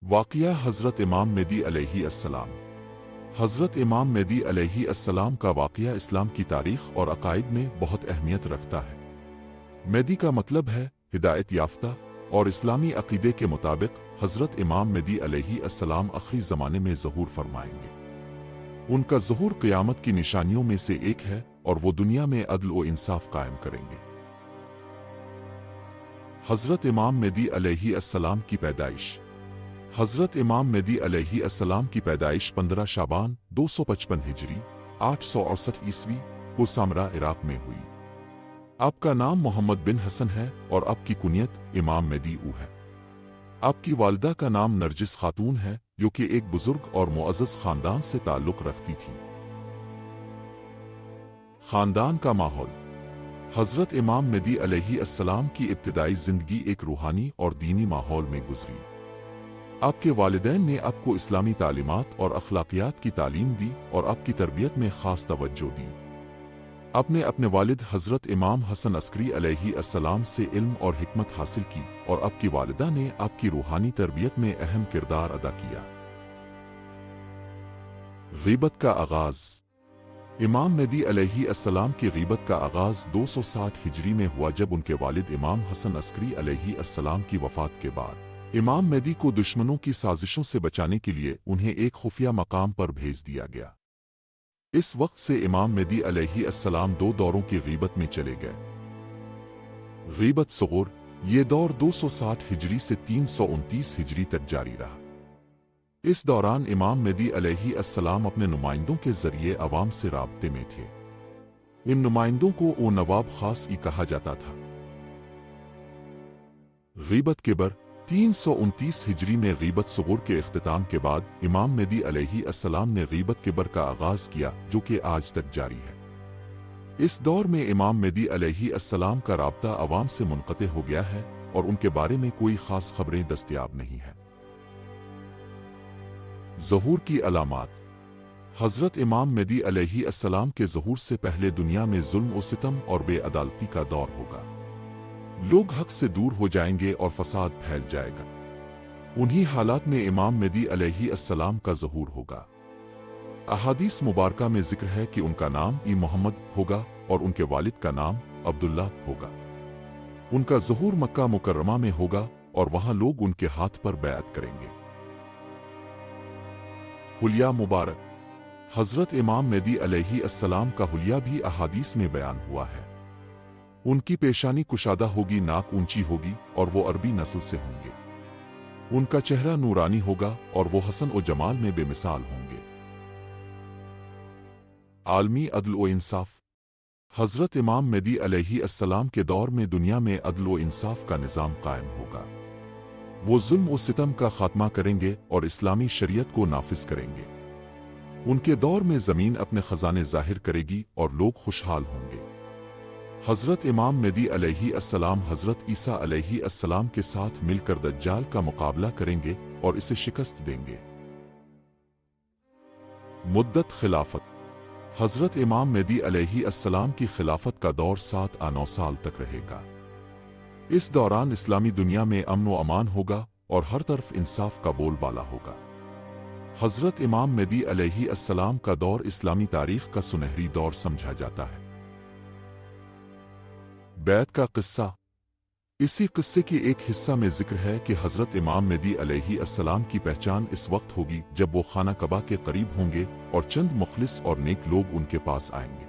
واقعہ حضرت امام مہدی علیہ السلام۔ حضرت امام مہدی علیہ السلام کا واقعہ اسلام کی تاریخ اور عقائد میں بہت اہمیت رکھتا ہے۔ مہدی کا مطلب ہے ہدایت یافتہ، اور اسلامی عقیدے کے مطابق حضرت امام مہدی علیہ السلام آخری زمانے میں ظہور فرمائیں گے۔ ان کا ظہور قیامت کی نشانیوں میں سے ایک ہے اور وہ دنیا میں عدل و انصاف قائم کریں گے۔ حضرت امام مہدی علیہ السلام کی پیدائش۔ حضرت امام مہدی علیہ السلام کی پیدائش 15 شعبان 255 ہجری 868 عیسوی کو سامرا عراق میں ہوئی۔ آپ کا نام محمد بن حسن ہے اور آپ کی کنیت امام مہدی ہے۔ آپ کی والدہ کا نام نرجس خاتون ہے جو کہ ایک بزرگ اور معزز خاندان سے تعلق رکھتی تھی۔ خاندان کا ماحول۔ حضرت امام مہدی علیہ السلام کی ابتدائی زندگی ایک روحانی اور دینی ماحول میں گزری۔ آپ کے والدین نے آپ کو اسلامی تعلیمات اور اخلاقیات کی تعلیم دی اور آپ کی تربیت میں خاص توجہ دی۔ آپ نے اپنے والد حضرت امام حسن عسکری علیہ السلام سے علم اور حکمت حاصل کی اور آپ کی والدہ نے آپ کی روحانی تربیت میں اہم کردار ادا کیا۔ غیبت کا آغاز۔ امام مہدی علیہ السلام کی غیبت کا آغاز 260 ہجری میں ہوا جب ان کے والد امام حسن عسکری علیہ السلام کی وفات کے بعد امام مہدی کو دشمنوں کی سازشوں سے بچانے کے لیے انہیں ایک خفیہ مقام پر بھیج دیا گیا۔ اس وقت سے امام مہدی علیہ السلام 2 دوروں کی غیبت میں چلے گئے۔ غیبت صغور، یہ دور 260 ہجری سے 329 ہجری تک جاری رہا۔ اس دوران امام مہدی علیہ السلام اپنے نمائندوں کے ذریعے عوام سے رابطے میں تھے۔ ان نمائندوں کو او نواب خاص ہی کہا جاتا تھا۔ غیبت کبر۔ 329 ہجری میں غیبت صغور کے اختتام کے بعد امام مہدی علیہ السلام نے غیبت کبر کا آغاز کیا جو کہ آج تک جاری ہے۔ اس دور میں امام مہدی علیہ السلام کا رابطہ عوام سے منقطع ہو گیا ہے اور ان کے بارے میں کوئی خاص خبریں دستیاب نہیں ہیں۔ ظہور کی علامات۔ حضرت امام مہدی علیہ السلام کے ظہور سے پہلے دنیا میں ظلم و ستم اور بے عدالتی کا دور ہوگا۔ لوگ حق سے دور ہو جائیں گے اور فساد پھیل جائے گا۔ انہی حالات میں امام مہدی علیہ السلام کا ظہور ہوگا۔ احادیث مبارکہ میں ذکر ہے کہ ان کا نام محمد ہوگا اور ان کے والد کا نام عبداللہ ہوگا۔ ان کا ظہور مکہ مکرمہ میں ہوگا اور وہاں لوگ ان کے ہاتھ پر بیعت کریں گے۔ حلیہ مبارک۔ حضرت امام مہدی علیہ السلام کا حلیہ بھی احادیث میں بیان ہوا ہے۔ ان کی پیشانی کشادہ ہوگی، ناک اونچی ہوگی اور وہ عربی نسل سے ہوں گے۔ ان کا چہرہ نورانی ہوگا اور وہ حسن و جمال میں بے مثال ہوں گے۔ عالمی عدل و انصاف۔ حضرت امام مہدی علیہ السلام کے دور میں دنیا میں عدل و انصاف کا نظام قائم ہوگا۔ وہ ظلم و ستم کا خاتمہ کریں گے اور اسلامی شریعت کو نافذ کریں گے۔ ان کے دور میں زمین اپنے خزانے ظاہر کرے گی اور لوگ خوشحال ہوں گے۔ حضرت امام مہدی علیہ السلام حضرت عیسیٰ علیہ السلام کے ساتھ مل کر دجال کا مقابلہ کریں گے اور اسے شکست دیں گے۔ مدت خلافت۔ حضرت امام مہدی علیہ السلام کی خلافت کا دور 7 9 سال تک رہے گا۔ اس دوران اسلامی دنیا میں امن و امان ہوگا اور ہر طرف انصاف کا بول بالا ہوگا۔ حضرت امام مہدی علیہ السلام کا دور اسلامی تاریخ کا سنہری دور سمجھا جاتا ہے۔ بیعت کا قصہ۔ اسی قصے کے ایک حصہ میں ذکر ہے کہ حضرت امام مہدی علیہ السلام کی پہچان اس وقت ہوگی جب وہ خانہ کعبہ کے قریب ہوں گے اور چند مخلص اور نیک لوگ ان کے پاس آئیں گے۔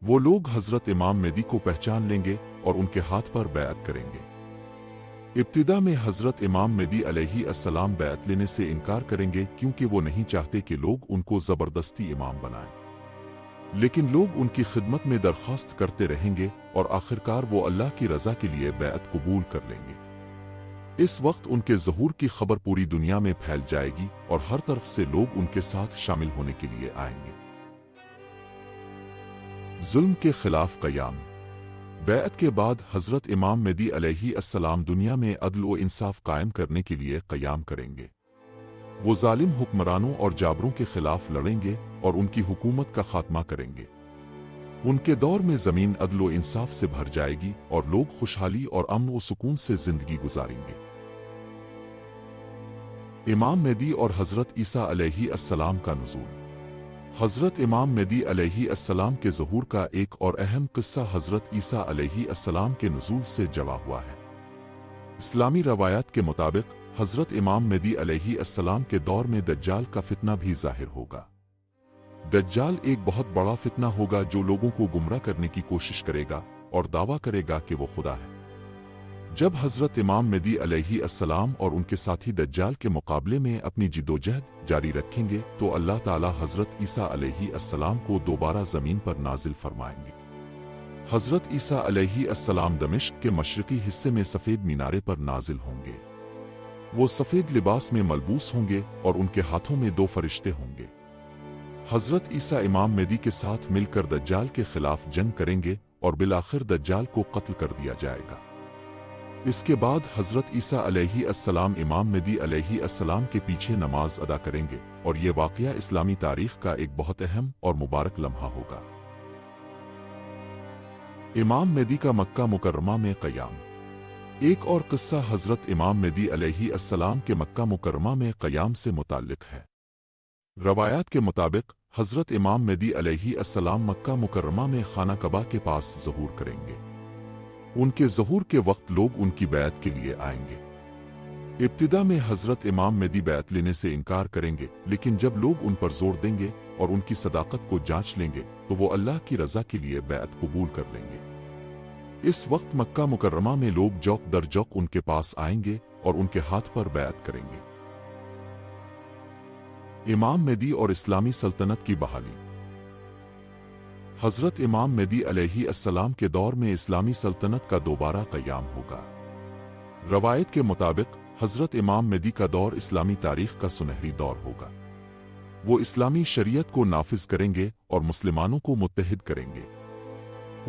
وہ لوگ حضرت امام مہدی کو پہچان لیں گے اور ان کے ہاتھ پر بیعت کریں گے۔ ابتدا میں حضرت امام مہدی علیہ السلام بیعت لینے سے انکار کریں گے کیونکہ وہ نہیں چاہتے کہ لوگ ان کو زبردستی امام بنائیں، لیکن لوگ ان کی خدمت میں درخواست کرتے رہیں گے اور آخرکار وہ اللہ کی رضا کے لیے بیعت قبول کر لیں گے۔ اس وقت ان کے ظہور کی خبر پوری دنیا میں پھیل جائے گی اور ہر طرف سے لوگ ان کے ساتھ شامل ہونے کے لیے آئیں گے۔ ظلم کے خلاف قیام۔ بیعت کے بعد حضرت امام مہدی علیہ السلام دنیا میں عدل و انصاف قائم کرنے کے لیے قیام کریں گے۔ وہ ظالم حکمرانوں اور جابروں کے خلاف لڑیں گے اور ان کی حکومت کا خاتمہ کریں گے۔ ان کے دور میں زمین عدل و انصاف سے بھر جائے گی اور لوگ خوشحالی اور امن و سکون سے زندگی گزاریں گے۔ इमाम मेहदी और हज़रत ईसा अलैहिस्सलाम का नुज़ूल। हज़रत इमाम मेहदी अलैहिस्सलाम के ज़हूर का एक और अहम किस्सा हज़रत ईसा अलैहिस्सलाम के नुज़ूल से जवा हुआ है। इस्लामी रवायात के मुताबिक हज़रत इमाम मेहदी अलैहिस्सलाम के दौर में दज्जाल का फितना भी ज़ाहिर होगा। दज्जाल एक बहुत बड़ा फितना होगा जो लोगों को गुमराह करने की कोशिश करेगा और दावा करेगा कि वो खुदा है। जब हज़रत इमाम मेहदी अलैहिस्सलाम और उनके साथी दज्जाल के मुकाबले में अपनी जिद्दोजहद जारी रखेंगे तो अल्लाह ताला हज़रत ईसा अलैहिस्सलाम को दोबारा ज़मीन पर नाजिल फरमाएंगे। हज़रत ईसा अलैहिस्सलाम दमिश्क के मशरकी हिस्से में सफ़ेद मीनारे पर नाजिल होंगे। वो सफ़ेद लिबास में मलबूस होंगे और उनके हाथों में 2 फरिश्ते होंगे। हज़रत ईसा इमाम मेहदी के साथ मिलकर दज्जाल के खिलाफ जंग करेंगे और बिलाखिर दज्जाल को कत्ल कर दिया जाएगा। इसके बाद हज़रत ईसा अलैहिस्सलाम इमाम मेहदी अलैहिस्सलाम के पीछे नमाज अदा करेंगे और ये वाक़या इस्लामी तारीख़ का एक बहुत अहम और मुबारक लम्हा होगा। इमाम मेहदी का मक्का मुकर्रमा में क़याम। एक और किस्सा हज़रत इमाम मेहदी अलैहिस्सलाम के मक्का मुकर्रमा में क़याम से मुताल्लिक़ है। रवायात के मुताबिक हज़रत इमाम मेहदी अलैहिस्सलाम मक्का मुकर्रमा में खाना कबा के पास ज़हूर करेंगे। उनके ज़हूर के वक्त लोग उनकी बैत के लिए आएंगे। इब्तिदा में हज़रत इमाम मेहदी बैत लेने से इनकार करेंगे, लेकिन जब लोग उन पर जोर देंगे और उनकी सदाकत को जांच लेंगे तो वो अल्लाह की रज़ा के लिए बैत कबूल कर लेंगे। इस वक्त मक्का मुकर्रमा में लोग जौक दर जौक उनके पास आएंगे और उनके हाथ पर बैत करेंगे। इमाम मेहदी और इस्लामी सल्तनत की बहाली। हज़रत इमाम मेहदी अलैहिस्सलाम के दौर में इस्लामी सल्तनत का दोबारा क़याम होगा। रवायत के मुताबिक हज़रत इमाम मेहदी का दौर इस्लामी तारीख़ का सुनहरी दौर होगा। वो इस्लामी शरीयत को नाफिज करेंगे और मुसलमानों को मुत्तहिद करेंगे।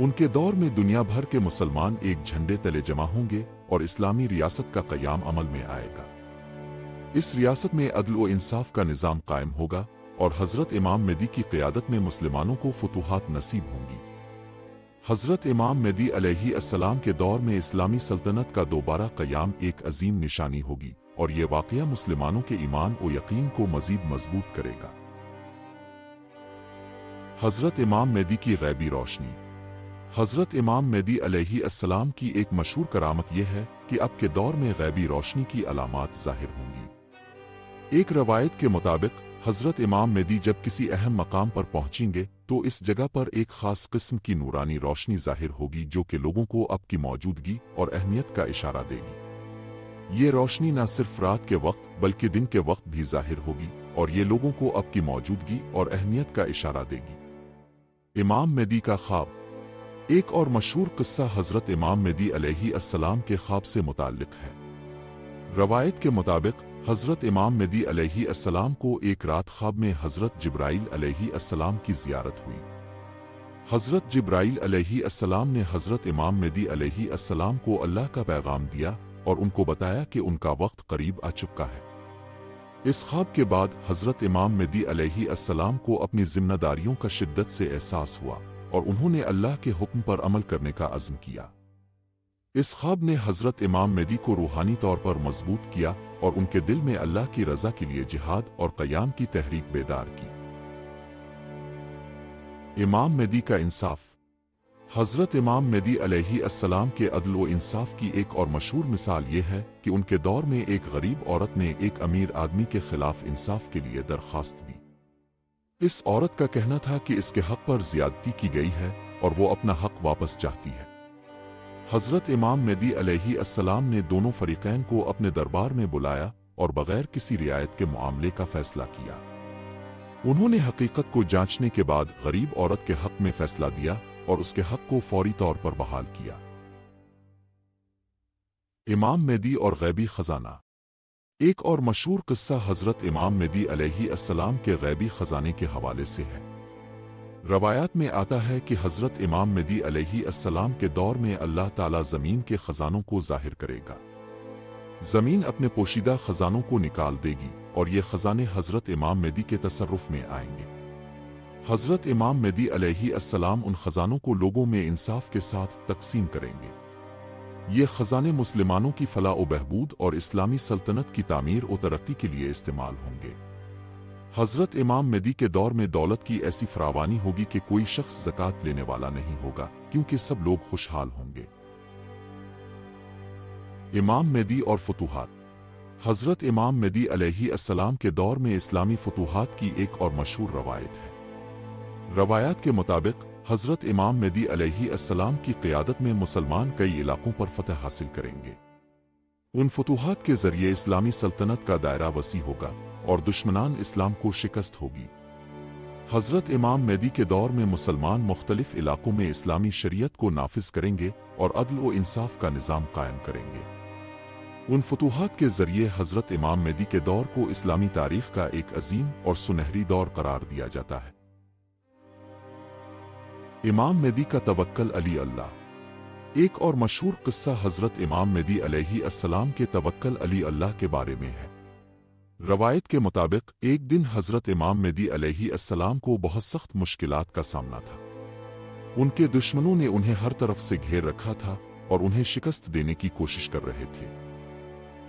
उनके दौर में दुनिया भर के मुसलमान एक झंडे तले जमा होंगे और इस्लामी रियासत का क़याम अमल में आएगा। इस रियासत में अदल व इंसाफ का निज़ाम कायम होगा और हज़रत इमाम मेहदी की क़यादत में मुसलमानों को फतूहात नसीब होंगी। हज़रत इमाम मेहदी अलैहिस्सलाम के दौर में इस्लामी सल्तनत का दोबारा क़याम एक अजीम निशानी होगी और ये वाक़या मुसलमानों के ईमान व यकीन को मज़ीद मजबूत करेगा। हज़रत इमाम मेहदी की ग़ैबी रोशनी। हज़रत इमाम मेहदी अलैहिस्सलाम की एक मशहूर करामत यह है कि अब के दौर में ग़ैबी रोशनी की अलामात ज़ाहिर होंगी। एक रवायत के मुताबिक हज़रत इमाम मेहदी जब किसी अहम मकाम पर पहुंचेंगे तो इस जगह पर एक ख़ास किस्म की नूरानी रोशनी ज़ाहिर होगी जो कि लोगों को अब की मौजूदगी और अहमियत का इशारा देगी। ये रोशनी न सिर्फ रात के वक्त बल्कि दिन के वक्त भी ज़ाहिर होगी और ये लोगों को अब की मौजूदगी और अहमियत का इशारा देगी। इमाम मेहदी का ख्वाब। एक और मशहूर किस्सा हज़रत इमाम मेहदी अलैहिस्सलाम के ख्वाब से मुताल्लिक़ है। रवायत के मुताबिक हज़रत इमाम मेहदी अलैहिस्सलाम को एक रात ख्वाब में हज़रत जिब्राईल अलैहिस्सलाम की ज़ियारत हुई। हज़रत जिब्राईल अलैहिस्सलाम ने हज़रत इमाम मेहदी अलैहिस्सलाम को अल्लाह का पैगाम दिया और उनको बताया कि उनका वक्त करीब आ चुका है। इस ख्वाब के बाद हज़रत इमाम मेहदी अलैहिस्सलाम को अपनी जिम्मेदारियों का शिद्दत से एहसास हुआ और उन्होंने अल्लाह के हुक्म पर अमल करने का अज़्म किया। इस ख्वाब ने हज़रत इमाम मेहदी को रूहानी तौर पर मजबूत किया और उनके दिल में अल्लाह की रज़ा के लिए जिहाद और क़याम की तहरीक बेदार की। इमाम मेहदी का इंसाफ। हज़रत इमाम मेहदी अलैहिस्सलाम के अदल व इंसाफ की एक और मशहूर मिसाल ये है कि उनके दौर में एक गरीब औरत ने एक अमीर आदमी के खिलाफ इंसाफ के लिए दरख्वास्त दी। इस औरत का कहना था कि इसके हक़ पर ज़्यादती की गई है और वो अपना हक़ वापस चाहती है। हज़रत इमाम मेहदी अलैहिस्सलाम ने दोनों फ़रीक़ैन को अपने दरबार में बुलाया और बग़ैर किसी रियायत के मामले का फ़ैसला किया। उन्होंने हकीकत को जांचने के बाद गरीब औरत के हक़ में फ़ैसला दिया और उसके हक़ को फ़ौरी तौर पर बहाल किया। इमाम मेहदी और ग़ैबी ख़ज़ाना। एक और मशहूर किस्सा हज़रत इमाम मेहदी अलैहिस्सलाम के ग़ैबी ख़ज़ाने के हवाले से है। रवायात में आता है कि हज़रत इमाम मेहदी अलैहिस्सलाम के दौर में अल्लाह ताला ज़मीन के ख़ज़ानों को ज़ाहिर करेगा। ज़मीन अपने पोशीदा ख़ज़ानों को निकाल देगी और ये ख़ज़ाने हज़रत इमाम मेहदी के तसर्रुफ़ में आएंगे। हज़रत इमाम मेहदी अलैहिस्सलाम उन ख़ज़ानों को लोगों में इंसाफ के साथ तक़सीम करेंगे। یہ خزانے مسلمانوں کی فلاح و بہبود اور اسلامی سلطنت کی تعمیر و ترقی کے لیے استعمال ہوں گے۔ حضرت امام مہدی کے دور میں دولت کی ایسی فراوانی ہوگی کہ کوئی شخص زکوٰۃ لینے والا نہیں ہوگا، کیونکہ سب لوگ خوشحال ہوں گے۔ امام مہدی اور فتوحات۔ حضرت امام مہدی علیہ السلام کے دور میں اسلامی فتوحات کی ایک اور مشہور روایت ہے۔ روایات کے مطابق حضرت امام مہدی علیہ السلام کی قیادت میں مسلمان کئی علاقوں پر فتح حاصل کریں گے۔ ان فتوحات کے ذریعے اسلامی سلطنت کا دائرہ وسیع ہوگا اور دشمنان اسلام کو شکست ہوگی۔ حضرت امام مہدی کے دور میں مسلمان مختلف علاقوں میں اسلامی شریعت کو نافذ کریں گے اور عدل و انصاف کا نظام قائم کریں گے۔ ان فتوحات کے ذریعے حضرت امام مہدی کے دور کو اسلامی تاریخ کا ایک عظیم اور سنہری دور قرار دیا جاتا ہے۔ امام مہدی کا توکل علی اللہ۔ ایک اور مشہور قصہ حضرت امام مہدی علیہ السلام کے توکل علی اللہ کے بارے میں ہے۔ روایت کے مطابق ایک دن حضرت امام مہدی علیہ السلام کو بہت سخت مشکلات کا سامنا تھا۔ ان کے دشمنوں نے انہیں ہر طرف سے گھیر رکھا تھا اور انہیں شکست دینے کی کوشش کر رہے تھے۔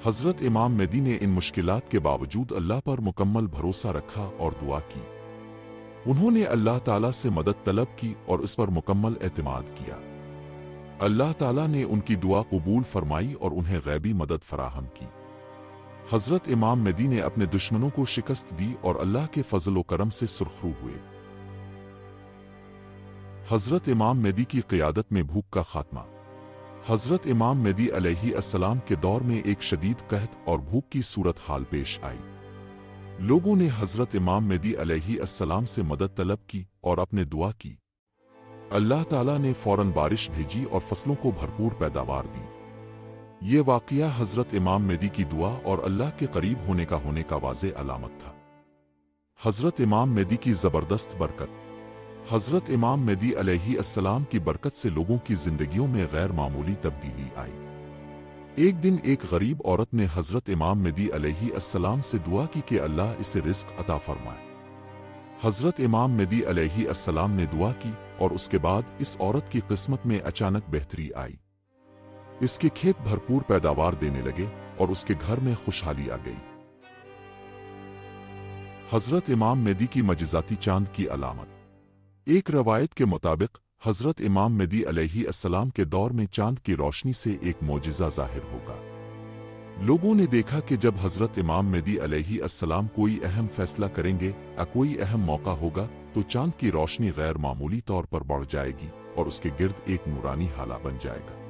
حضرت امام مہدی نے ان مشکلات کے باوجود اللہ پر مکمل بھروسہ رکھا اور دعا کی۔ انہوں نے اللہ تعالیٰ سے مدد طلب کی اور اس پر مکمل اعتماد کیا۔ اللہ تعالیٰ نے ان کی دعا قبول فرمائی اور انہیں غیبی مدد فراہم کی۔ حضرت امام مہدی نے اپنے دشمنوں کو شکست دی اور اللہ کے فضل و کرم سے سرخرو ہوئے۔ حضرت امام مہدی کی قیادت میں بھوک کا خاتمہ۔ حضرت امام مہدی علیہ السلام کے دور میں ایک شدید قحط اور بھوک کی صورتحال پیش آئی۔ لوگوں نے حضرت امام مہدی علیہ السلام سے مدد طلب کی اور اپنے دعا کی۔ اللہ تعالیٰ نے فوراً بارش بھیجی اور فصلوں کو بھرپور پیداوار دی۔ یہ واقعہ حضرت امام مہدی کی دعا اور اللہ کے قریب ہونے کا واضح علامت تھا۔ حضرت امام مہدی کی زبردست برکت۔ حضرت امام مہدی علیہ السلام کی برکت سے لوگوں کی زندگیوں میں غیر معمولی تبدیلی آئی۔ ایک دن ایک غریب عورت نے حضرت امام مہدی علیہ السلام سے دعا کی کہ اللہ اسے رزق عطا فرمائے۔ حضرت امام مہدی علیہ السلام نے دعا کی اور اس کے بعد اس عورت کی قسمت میں اچانک بہتری آئی۔ اس کے کھیت بھرپور پیداوار دینے لگے اور اس کے گھر میں خوشحالی آ گئی۔ حضرت امام مہدی کی معجزاتی چاند کی علامت۔ ایک روایت کے مطابق حضرت امام مہدی علیہ السلام کے دور میں چاند کی روشنی سے ایک معجزہ ظاہر ہوگا۔ لوگوں نے دیکھا کہ جب حضرت امام مہدی علیہ السلام کوئی اہم فیصلہ کریں گے یا کوئی اہم موقع ہوگا تو چاند کی روشنی غیر معمولی طور پر بڑھ جائے گی اور اس کے گرد ایک نورانی ہالہ بن جائے گا۔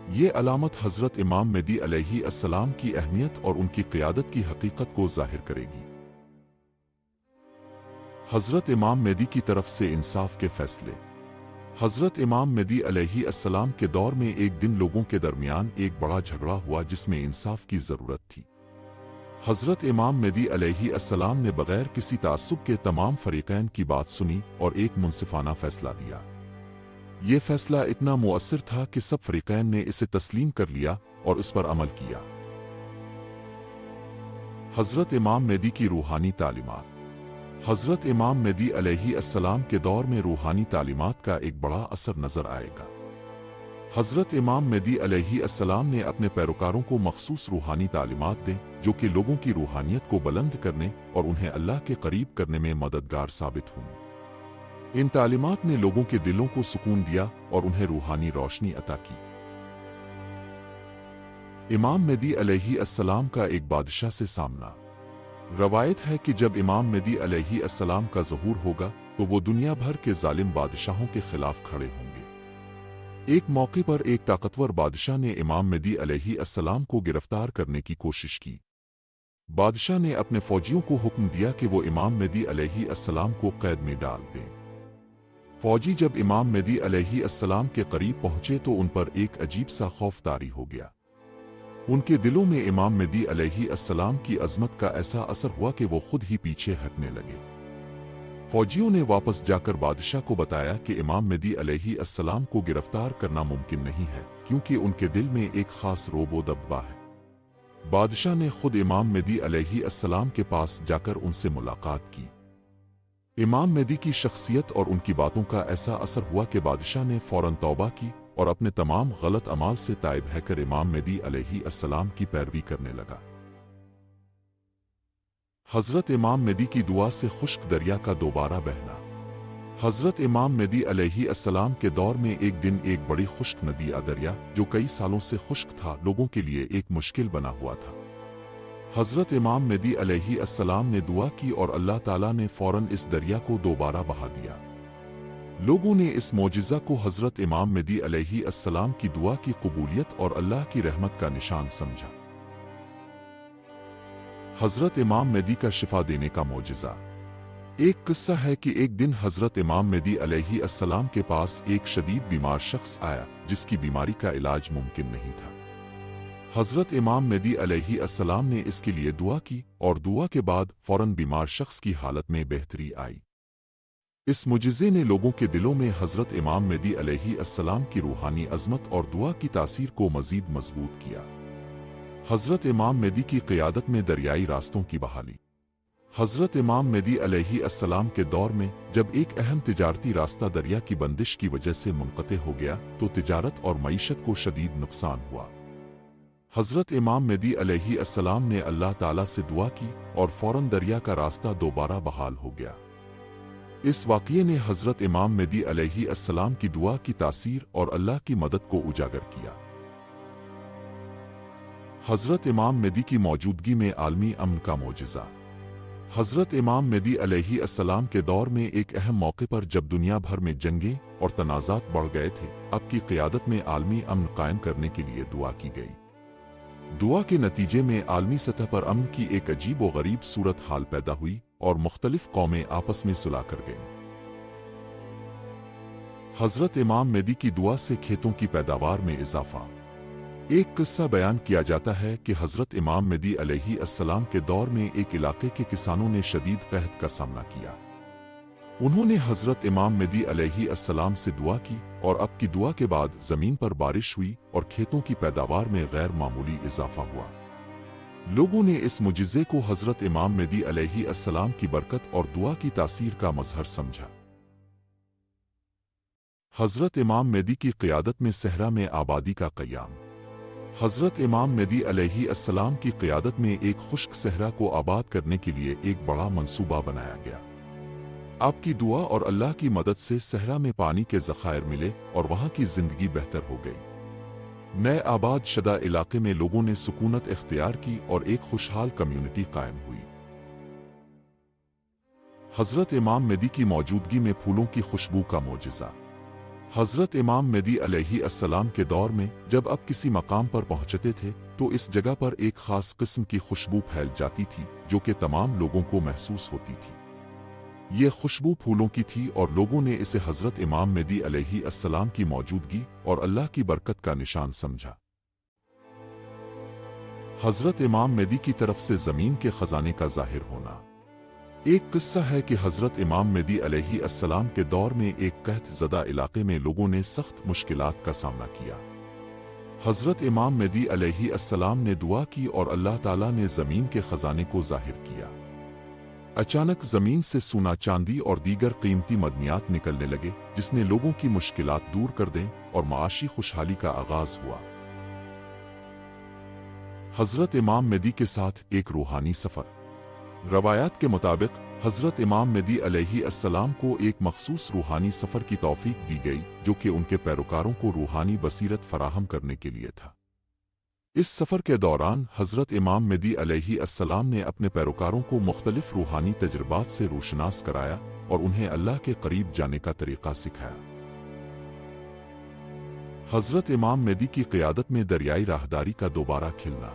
یہ علامت حضرت امام مہدی علیہ السلام کی اہمیت اور ان کی قیادت کی حقیقت کو ظاہر کرے گی۔ حضرت امام مہدی کی طرف سے انصاف کے فیصلے۔ حضرت امام مہدی علیہ السلام کے دور میں ایک دن لوگوں کے درمیان ایک بڑا جھگڑا ہوا جس میں انصاف کی ضرورت تھی۔ حضرت امام مہدی علیہ السلام نے بغیر کسی تعصب کے تمام فریقین کی بات سنی اور ایک منصفانہ فیصلہ دیا۔ یہ فیصلہ اتنا مؤثر تھا کہ سب فریقین نے اسے تسلیم کر لیا اور اس پر عمل کیا۔ حضرت امام مہدی کی روحانی تعلیمات۔ حضرت امام مہدی علیہ السلام کے دور میں روحانی تعلیمات کا ایک بڑا اثر نظر آئے گا۔ حضرت امام مہدی علیہ السلام نے اپنے پیروکاروں کو مخصوص روحانی تعلیمات دیں جو کہ لوگوں کی روحانیت کو بلند کرنے اور انہیں اللہ کے قریب کرنے میں مددگار ثابت ہوں۔ ان تعلیمات نے لوگوں کے دلوں کو سکون دیا اور انہیں روحانی روشنی عطا کی۔ امام مہدی علیہ السلام کا ایک بادشاہ سے سامنا۔ روایت ہے کہ جب امام مہدی علیہ السلام کا ظہور ہوگا تو وہ دنیا بھر کے ظالم بادشاہوں کے خلاف کھڑے ہوں گے۔ ایک موقع پر ایک طاقتور بادشاہ نے امام مہدی علیہ السلام کو گرفتار کرنے کی کوشش کی۔ بادشاہ نے اپنے فوجیوں کو حکم دیا کہ وہ امام مہدی علیہ السلام کو قید میں ڈال دیں۔ فوجی جب امام مہدی علیہ السلام کے قریب پہنچے تو ان پر ایک عجیب سا خوف طاری ہو گیا۔ ان کے دلوں میں امام مہدی علیہ السلام کی عظمت کا ایسا اثر ہوا کہ وہ خود ہی پیچھے ہٹنے لگے۔ فوجیوں نے واپس جا کر بادشاہ کو بتایا کہ امام مہدی علیہ السلام کو گرفتار کرنا ممکن نہیں ہے کیونکہ ان کے دل میں ایک خاص رعب و دبدبہ ہے۔ بادشاہ نے خود امام مہدی علیہ السلام کے پاس جا کر ان سے ملاقات کی۔ امام مہدی کی شخصیت اور ان کی باتوں کا ایسا اثر ہوا کہ بادشاہ نے فوراً توبہ کی और अपने तमाम गलत अमाल से ताइब हैकर इमाम मेहदी अलैहिस्सलाम की पैरवी करने लगा। हजरत इमाम मेहदी की दुआ से खुश्क दरिया का दोबारा बहना। हजरत इमाम मेहदी अलैहिस्सलाम के दौर में एक दिन एक बड़ी खुश्क नदी दरिया, जो कई सालों से खुश्क था, लोगों के लिए एक मुश्किल बना हुआ था। हजरत इमाम मेहदी अलैहिस्सलाम ने दुआ की और अल्लाह ताला ने फौरन इस दरिया को दोबारा बहा दिया। लोगों ने इस मौजिज़ा को हजरत इमाम मेहदी अलैहिस्सलाम की दुआ की कबूलियत और अल्लाह की रहमत का निशान समझा। हजरत इमाम मेहदी का शिफा देने का मौजिज़ा। एक किस्सा है कि एक दिन हजरत इमाम मेहदी अलैहिस्सलाम के पास एक शदीद बीमार शख्स आया, जिसकी बीमारी का इलाज मुमकिन नहीं था। हजरत इमाम मेहदी अलैहिस्सलाम ने इसके लिए दुआ की और दुआ के बाद फौरन बीमार शख्स की हालत में बेहतरी आई। इस मुजिज़े ने लोगों के दिलों में हजरत इमाम मेहदी अलैहिस्सलाम की रूहानी अज़मत और दुआ की तासीर को मज़ीद मजबूत किया। हजरत इमाम मेहदी की क़ियादत में दरियाई रास्तों की बहाली। हजरत इमाम मेहदी अलैहिस्सलाम के दौर में जब एक अहम तिजारती रास्ता दरिया की बंदिश की वजह से मुनक़ते हो गया तो तिजारत और मईशत को शदीद नुकसान हुआ। हजरत इमाम मेहदी अलैहिस्सलाम ने अल्लाह ताला से दुआ की और फौरन दरिया का रास्ता दोबारा बहाल हो गया। इस वाक़ये ने हजरत इमाम मेहदी अलैहिस्सलाम की दुआ की तासीर और अल्लाह की मदद को उजागर किया। हजरत इमाम मेहदी की मौजूदगी में आलमी अमन का मौजिज़ा। हजरत इमाम मेहदी अलैहिस्सलाम के दौर में एक अहम मौके पर जब दुनिया भर में जंगें और तनाज़ात बढ़ गए थे, आपकी क़ियादत में आलमी अमन कायम करने के लिए दुआ की गई। दुआ के नतीजे में आलमी सतह पर अमन की एक अजीब व गरीब सूरत हाल पैदा हुई और मुख्तलिफ कौमें आपस में सुलह कर गईं। हजरत इमाम मेहदी की दुआ से खेतों की पैदावार में इजाफा। एक किस्सा बयान किया जाता है कि हजरत इमाम मेहदी अलैहिस्सलाम के दौर में एक इलाके के किसानों ने शदीद कहत का सामना किया। उन्होंने हजरत इमाम मेहदी अलैहिस्सलाम से दुआ की और अब की दुआ के बाद जमीन पर बारिश हुई और खेतों की पैदावार में गैर मामूली इजाफा हुआ। लोगों ने इस मुजिज़े को हजरत इमाम मेहदी अलैहिस्सलाम की बरकत और दुआ की तासीर का मजहर समझा। हजरत इमाम मेहदी की क़ियादत में सहरा में आबादी का क़याम। हजरत इमाम मेहदी अलैहिस्सलाम की क़ियादत में एक खुश्क सहरा को आबाद करने के लिए एक बड़ा मंसूबा बनाया गया। आपकी दुआ और अल्लाह की मदद से सहरा में पानी के ज़खायर मिले और वहाँ की जिंदगी बेहतर हो गई। नए आबाद शदा इलाके में लोगों ने सुकूनत इख्तियार की और एक खुशहाल कम्युनिटी कायम हुई। हजरत इमाम मेहदी की मौजूदगी में फूलों की खुशबू का मौजिज़ा। हजरत इमाम मेहदी अलैहिस्सलाम के दौर में जब आप किसी मकाम पर पहुंचते थे तो इस जगह पर एक खास किस्म की खुशबू फैल जाती थी जो कि तमाम लोगों को महसूस होती थी। ये खुशबू फूलों की थी और लोगों ने इसे हजरत इमाम मेहदी अलैहिस्सलाम की मौजूदगी और अल्लाह की बरकत का निशान समझा। हजरत इमाम मेहदी की तरफ से जमीन के खजाने का जाहिर होना। एक किस्सा है कि हजरत इमाम मेहदी अलैहिस्सलाम के दौर में एक कहत ज़दा इलाके में लोगों ने सख्त मुश्किलात का सामना किया। हजरत इमाम मेहदी अलैहिस्सलाम ने दुआ की और अल्लाह ताला ने ज़मीन के खजाने को जाहिर किया। अचानक ज़मीन से सोना, चांदी और दीगर कीमती मदनियात निकलने लगे, जिसने लोगों की मुश्किलात दूर कर दें और माशी खुशहाली का आगाज हुआ। हजरत इमाम मेहदी के साथ एक रूहानी सफ़र। रवायात के मुताबिक हजरत इमाम मेहदी अलैहिस्सलाम को एक मखसूस रूहानी सफ़र की तौफीक दी गई जो कि उनके पैरोकारों को रूहानी बसीरत फराहम करने के लिए था। इस सफ़र के दौरान हजरत इमाम मेहदी अलैहिस्सलाम ने अपने पैरोकारों को मुख्तलिफ रूहानी तजुर्बात से रोशनास कराया और उन्हें अल्लाह के करीब जाने का तरीक़ा सिखाया। हजरत इमाम मेहदी की क़ियादत में दरियाई राहदारी का दोबारा खिलना।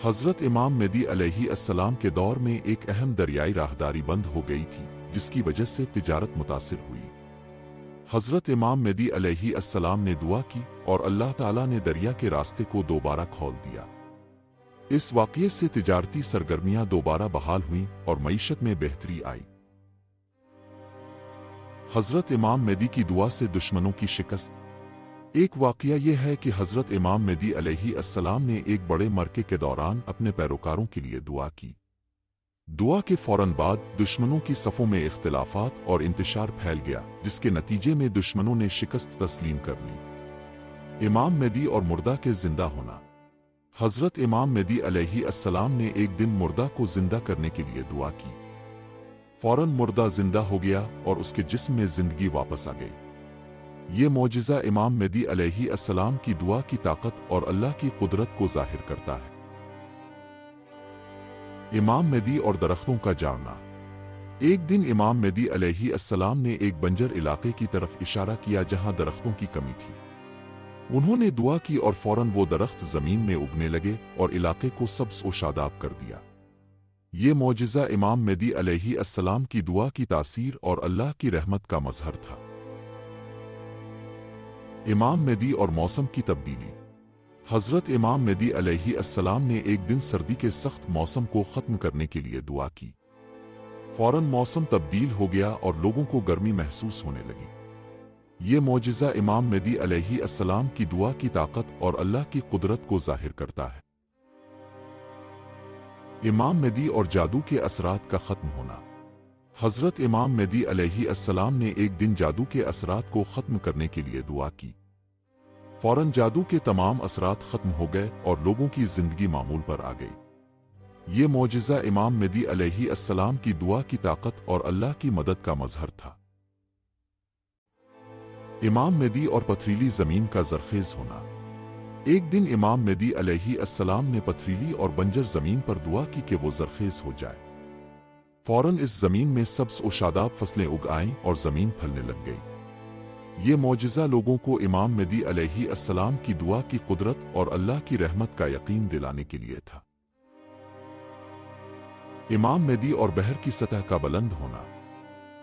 हजरत इमाम मेहदी अलैहिस्सलाम के दौर में एक अहम दरियाई राहदारी बंद हो गई थी जिसकी वजह से तिजारत मुतासिर हुई। हजरत इमाम मेहदी अलैहिस्सलाम ने दुआ की और अल्लाह ताला ने दरिया के रास्ते को दोबारा खोल दिया। इस वाक़ये से तिजारती सरगर्मियां दोबारा बहाल हुईं और मईशत में बेहतरी आई। हजरत इमाम मेहदी की दुआ से दुश्मनों की शिकस्त। एक वाक़या यह है कि हजरत इमाम मेहदी अलैहिस्सलाम ने एक बड़े मरके के दौरान अपने पैरोकारों के लिए दुआ की। दुआ के फौरन बाद दुश्मनों की सफ़ों में इख्तिलाफात और इंतशार फैल गया जिसके नतीजे में दुश्मनों ने शिकस्त तस्लीम कर ली। इमाम मेहदी और मुर्दा के जिंदा होना। हजरत इमाम मेहदी अलैहि अस्सलाम ने एक दिन मुर्दा को जिंदा करने के लिए दुआ की। फौरन मुर्दा जिंदा हो गया और उसके जिस्म में जिंदगी वापस आ गई। ये मौजिज़ा इमाम मेहदी अलैहि अस्सलाम की दुआ की ताकत और अल्लाह की कुदरत को जाहिर करता है। इमाम मेहदी और दरख्तों का जानना। एक दिन इमाम मेहदी अलैहि अस्सलाम ने एक बंजर इलाके की तरफ इशारा किया जहां दरख्तों की कमी थी। उन्होंने दुआ की और फौरन वो दरख्त जमीन में उगने लगे और इलाके को सब्ज और शादाब कर दिया। ये मौजिज़ा इमाम मेहदी अलैहि अस्सलाम की दुआ की तासीर और अल्लाह की रहमत का मजहर था। इमाम मेहदी और मौसम की तब्दीली। हजरत इमाम मेहदी अलैहि अस्सलाम ने एक दिन सर्दी के सख्त मौसम को ख़त्म करने के लिए दुआ की। फौरन मौसम तब्दील हो गया और लोगों को गर्मी महसूस होने लगी। ये मौजिज़ा इमाम मेहदी अलैहि अस्सलाम की दुआ की ताकत और अल्लाह की कुदरत को जाहिर करता है। इमाम मेहदी और जादू के असरात का ख़त्म होना। हजरत इमाम मेहदी अलैहि अस्सलाम ने एक दिन जादू के असरात को ख़त्म करने के लिए दुआ की। फौरन जादू के तमाम असरात ख़त्म हो गए और लोगों की जिंदगी मामूल पर आ गई। ये मौजिज़ा इमाम मेहदी अलैहि अस्सलाम की दुआ की ताकत और अल्लाह की मदद का मजहर था। इमाम मेहदी और पथरीली ज़मीन का ज़रख़ेज़ होना। एक दिन इमाम मेहदी अलैहि अस्सलाम ने पथरीली और बंजर ज़मीन पर दुआ की कि वो ज़रख़ेज़ हो जाए। फौरन इस ज़मीन में सब्ज़ और शादाब फसलें उग आईं और ज़मीन फलने लग गई। ये मौजिज़ा लोगों को इमाम मेहदी अलैहि अस्सलाम की दुआ की कुदरत और अल्लाह की रहमत का यकीन दिलाने के लिए था। इमाम मेहदी और बहर की सतह का बुलंद होना।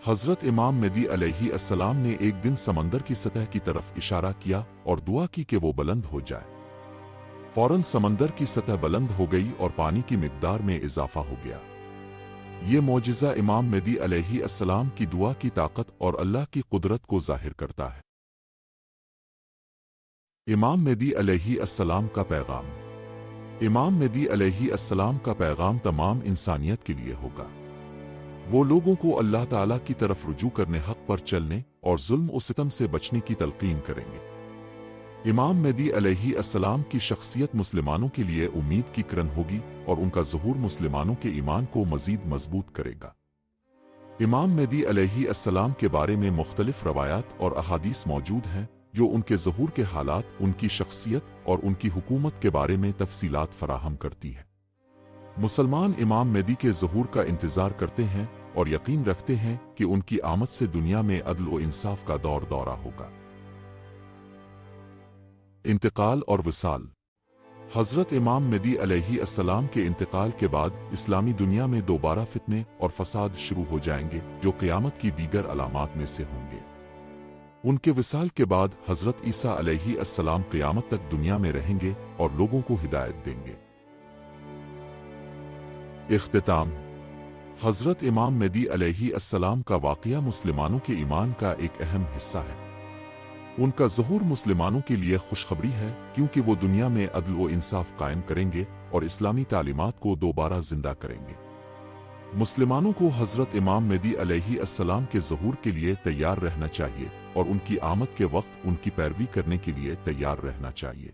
हजरत इमाम मेहदी अलैहि अस्सलाम ने एक दिन समंदर की सतह की तरफ इशारा किया और दुआ की कि वो बुलंद हो जाए। फौरन समंदर की सतह बुलंद हो गई और पानी की मिकदार में इजाफा हो गया। ये मौजिज़ा इमाम मेहदी अलैहि अस्सलाम की दुआ की ताकत और अल्लाह की कुदरत को जाहिर करता है। इमाम मेहदी अलैहि अस्सलाम का पैगाम। इमाम मेहदी अलैहि अस्सलाम का पैगाम तमाम इंसानियत के लिए होगा। वो लोगों को अल्लाह ताला की तरफ रुजू करने, हक पर चलने और जुल्म और सितम से बचने की तलकीन करेंगे। इमाम मेहदी अलैहि अस्सलाम की शख्सियत मुसलमानों के लिए उम्मीद की किरण होगी और उनका ज़हूर मुसलमानों के ईमान को मज़ीद मजबूत करेगा। इमाम मेहदी अलैहि अस्सलाम के बारे में मुख्तलिफ रवायात और अहादीस मौजूद हैं जो उनके ज़हूर के हालात, उनकी शख्सियत और उनकी हुकूमत के बारे में तफसीलात फराहम करती है। मुसलमान इमाम मेहदी के ज़हूर का इंतज़ार करते हैं और यकीन रखते हैं कि उनकी आमद से दुनिया में अदल व इंसाफ का दौरा होगा। इंतकाल और विसाल। हजरत इमाम मेहदी अलैहि अस्सलाम के इंतकाल के बाद इस्लामी दुनिया में दोबारा फितने और फसाद शुरू हो जाएंगे जो क़यामत की दीगर अलामात में से होंगे। उनके विसाल के बाद हजरत ईसा अलैहि अस्सलाम क़यामत तक दुनिया में रहेंगे और लोगों को हिदायत देंगे। इख्तिताम। हजरत इमाम मेहदी अलैहि अस्सलाम का वाक़या मुसलमानों के ईमान का एक अहम हिस्सा है। उनका ज़हूर मुसलमानों के लिए खुशखबरी है क्योंकि वो दुनिया में अदल व इंसाफ कायम करेंगे और इस्लामी तालीमात को दोबारा जिंदा करेंगे। मुसलमानों को हजरत इमाम मेहदी अलैहि अस्सलाम के ज़हूर के लिए तैयार रहना चाहिए और उनकी आमद के वक्त उनकी पैरवी करने के लिए तैयार रहना चाहिए।